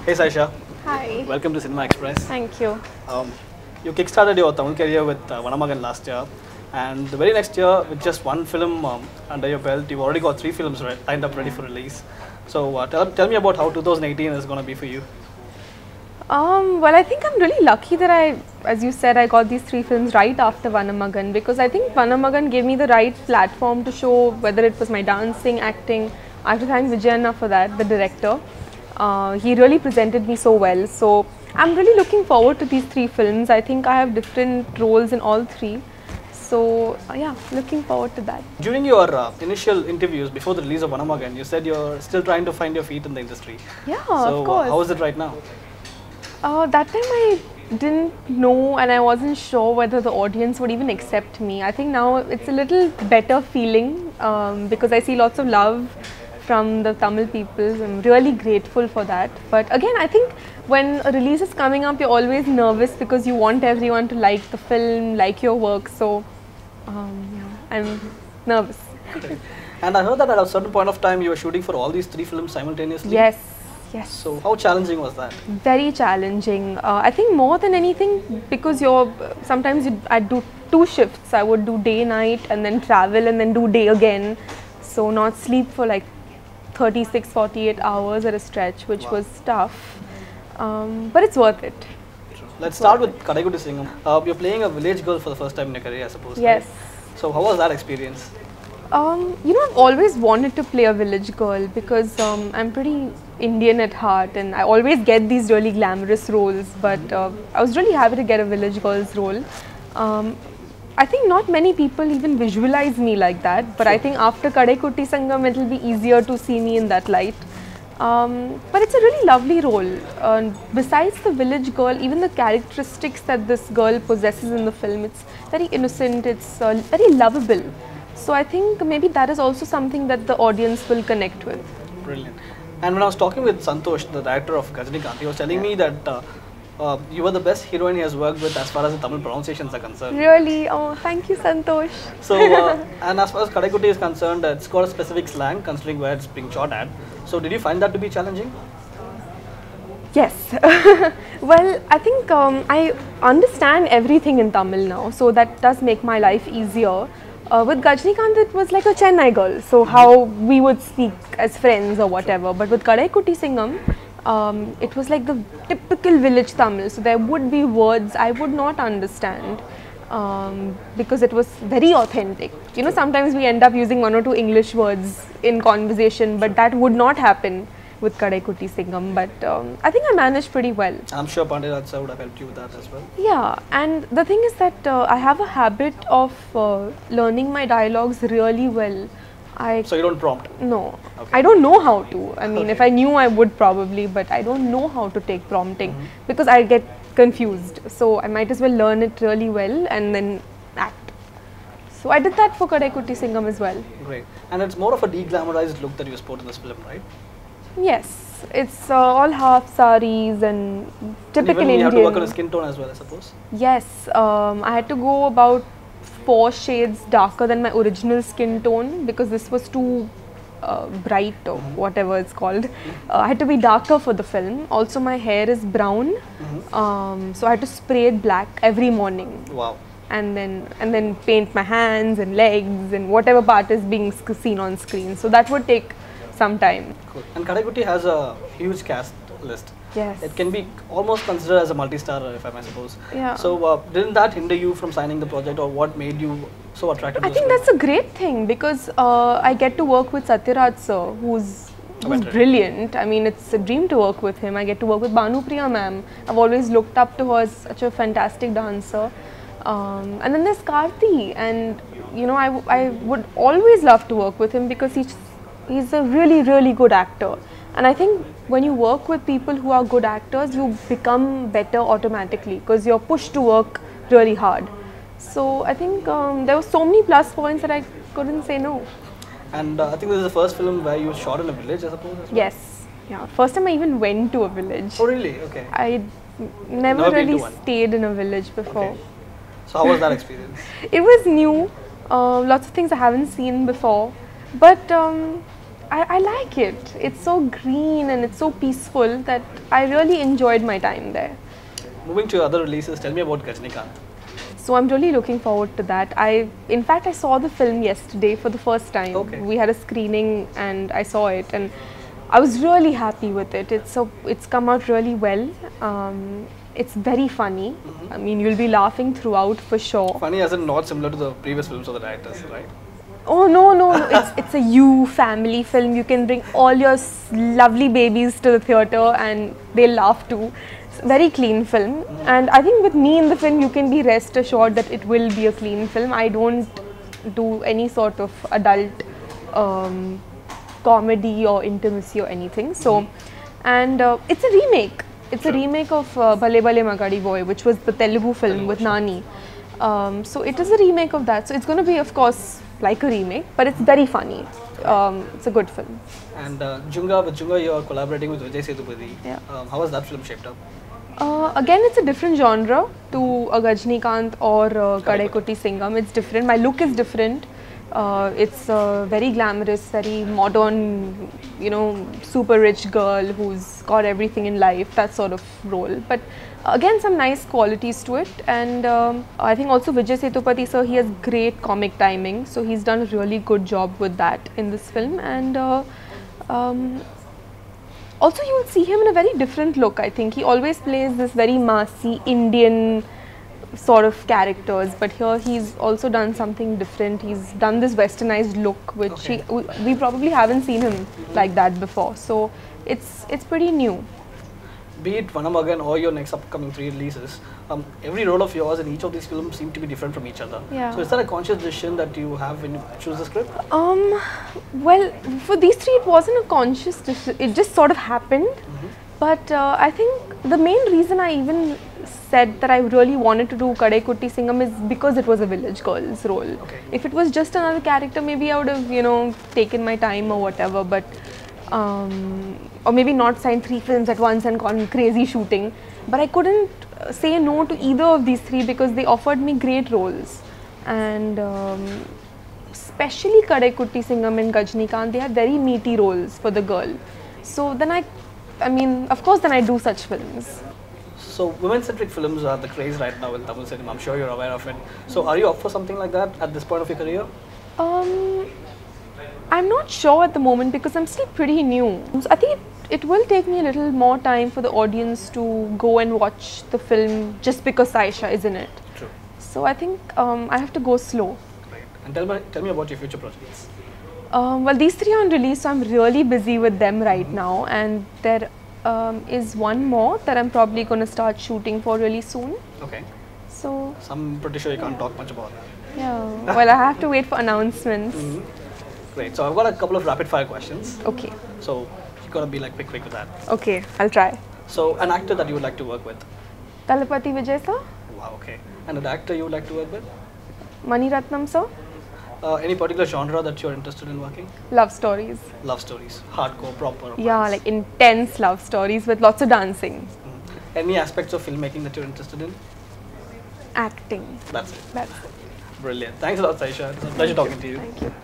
Hey Sayyeshaa, Hi. welcome to Cinema Express. Thank you. You kickstarted your Tamil career with Vanamagan last year, and the very next year, with just one film under your belt, you've already got 3 films lined up ready for release. So tell me about how 2018 is going to be for you. Well, I think I'm really lucky that as you said, I got these 3 films right after Vanamagan, because I think Vanamagan gave me the right platform to show whether it was my dancing, acting. I have to thank Vijayalayan for that, the director. He really presented me so well. So I'm really looking forward to these 3 films. I think I have different roles in all 3. So yeah, looking forward to that. During your initial interviews before the release of Vanamagan, you said you're still trying to find your feet in the industry. Yeah, so, of course. How is it right now? That time I didn't know, and I wasn't sure whether the audience would even accept me. I think now it's a little better feeling because I see lots of love from the Tamil people. I'm really grateful for that. But again, I think when a release is coming up, you're always nervous because you want everyone to like the film, like your work. So yeah, I'm nervous. And I heard that at a certain point of time you were shooting for all these 3 films simultaneously. Yes. Yes. So how challenging was that? Very challenging. I think more than anything, because sometimes I'd do 2 shifts. I would do day, night, and then travel, and then do day again. So not sleep for like 36, 48 hours at a stretch, which was tough. But it's worth it. Let's start with Kadaikutty Singam. You're playing a village girl for the first time in your career, I suppose. Yes. Right? So how was that experience? I've always wanted to play a village girl because I'm pretty Indian at heart, and I always get these really glamorous roles, but I was really happy to get a village girl's role. I think not many people even visualize me like that, but I think after Kadaikutty Singam it will be easier to see me in that light. But it's a really lovely role. Besides the village girl, even the characteristics that this girl possesses in the film, it's very innocent, it's very lovable. So I think maybe that is also something that the audience will connect with. Brilliant. And when I was talking with Santosh, the director of Ghajinikanth, he was telling me that you were the best heroine he has worked with as far as the Tamil pronunciations are concerned. Really? Oh, thank you, Santosh. So, and as far as Kadaikutty is concerned, it's got a specific slang considering where it's being shot at. So, did you find that to be challenging? Yes. Well, I think I understand everything in Tamil now, so that does make my life easier. With Ghajinikanth, it was like a Chennai girl, so how we would speak as friends or whatever. But with Kadaikutty Singam, it was like the typical village Tamil, so there would be words I would not understand because it was very authentic. You know, sometimes we end up using 1 or 2 English words in conversation, but that would not happen with Kadaikutty Singam. But I think I managed pretty well. I'm sure Pandit sir would have helped you with that as well. Yeah, and the thing is that I have a habit of learning my dialogues really well. So you don't prompt? No, okay. I don't know how to. I mean, okay. If I knew, I would probably, but I don't know how to take prompting because I get confused. So I might as well learn it really well and then act. So I did that for Kadaikutty Singam as well. Great. And it's more of a de-glamorized look that you sport in this film, right? Yes, it's all half saris and typical and even Indian. You have to work on a skin tone as well, I suppose. Yes, I had to go about 4 shades darker than my original skin tone because this was too bright or whatever it's called. I had to be darker for the film. Also, my hair is brown, so I had to spray it black every morning. Wow. And then paint my hands and legs and whatever part is being seen on screen. So that would take some time. Cool. And Kadaikutty has a huge cast list. Yes. It can be almost considered as a multi-star, if I may suppose. Yeah. So didn't that hinder you from signing the project, or what made you so attracted to I think that's a great thing because I get to work with Satyaraj sir, who's brilliant. I mean, it's a dream to work with him. I get to work with Bhanupriya ma'am. I've always looked up to her as such a fantastic dancer. And then there's Karthi, and you know, I would always love to work with him because he's a really, really good actor. And I think when you work with people who are good actors, you become better automatically because you're pushed to work really hard. So I think there were so many plus points that I couldn't say no. And I think this is the first film where you shot in a village, I suppose. As well. Yes. Yeah. First time I even went to a village. Oh really? Okay. I never really stayed in a village before. Okay. So how was that experience? It was new. Lots of things I haven't seen before. But I like it. It's so green and it's so peaceful that I really enjoyed my time there. Moving to other releases, tell me about Ghajinikanth. So I'm really looking forward to that. In fact, I saw the film yesterday for the first time. Okay. We had a screening and I saw it, and I was really happy with it. It's come out really well. It's very funny. I mean, you'll be laughing throughout for sure. Funny as in not similar to the previous films of the directors, right? Oh no! It's a you family film. You can bring all your lovely babies to the theatre and they'll laugh too. It's a very clean film, and I think with me in the film, you can be rest assured that it will be a clean film. I don't do any sort of adult comedy or intimacy or anything. So, and it's a remake. It's a remake of Bale Bale Magadi Boy, which was the Telugu film with Nani. So it is a remake of that. So it's going to be, of course, like a remake, but it's very funny. It's a good film. And Junga, with Junga you're collaborating with Vijay Sethupathi. Yeah. How was that film shaped up? Again, it's a different genre to a Ghajinikanth or Kadaikutty Singam. It's different. My look is different. It's a very glamorous, very modern, super rich girl who's got everything in life, that sort of role. But again, some nice qualities to it. And I think also Vijay Sethupathi sir, he has great comic timing. So he's done a really good job with that in this film. And also you will see him in a very different look. I think he always plays this very massy Indian sort of characters, but here he's also done something different. He's done this westernized look, which we probably haven't seen him like that before. So it's pretty new. Be it Vanamagan or your next upcoming 3 releases, every role of yours in each of these films seem to be different from each other. Yeah. So is that a conscious decision that you have when you choose the script? Well, for these 3 it wasn't a conscious decision, it just sort of happened. But I think the main reason I even said that I really wanted to do Kadaikutty Singam is because it was a village girl's role. Okay. If it was just another character, maybe I would have, taken my time or whatever, but or maybe not signed 3 films at once and gone crazy shooting. But I couldn't say no to either of these 3 because they offered me great roles. And especially Kadaikutty Singam and Ghajinikanth, they had very meaty roles for the girl. So then I mean, of course, then I do such films. So women-centric films are the craze right now in Tamil cinema. I'm sure you're aware of it. So are you up for something like that at this point of your career? I'm not sure at the moment because I'm still pretty new. So I think it will take me a little more time for the audience to go and watch the film just because Sayyeshaa is in it. True. So I think I have to go slow. Right. And tell me about your future projects. Well, these 3 are on release, so I'm really busy with them right now, and there is one more that I'm probably going to start shooting for really soon. Okay. So I'm pretty sure you can't talk much about that. yeah, well, I have to wait for announcements. Great. So I've got a couple of rapid-fire questions. Okay. So you gotta be like quick with that. Okay, I'll try. So an actor that you would like to work with? Talapati Vijay sir, Wow. Okay. And a director you would like to work with? Mani Ratnam sir, Any particular genre that you're interested in working? love stories. Love stories, hardcore, proper. Romance. Yeah, like intense love stories with lots of dancing. Any aspects of filmmaking that you're interested in? Acting. That's it. That's it. Brilliant. Thanks a lot, Sayyeshaa. It's a pleasure talking to you. Thank you.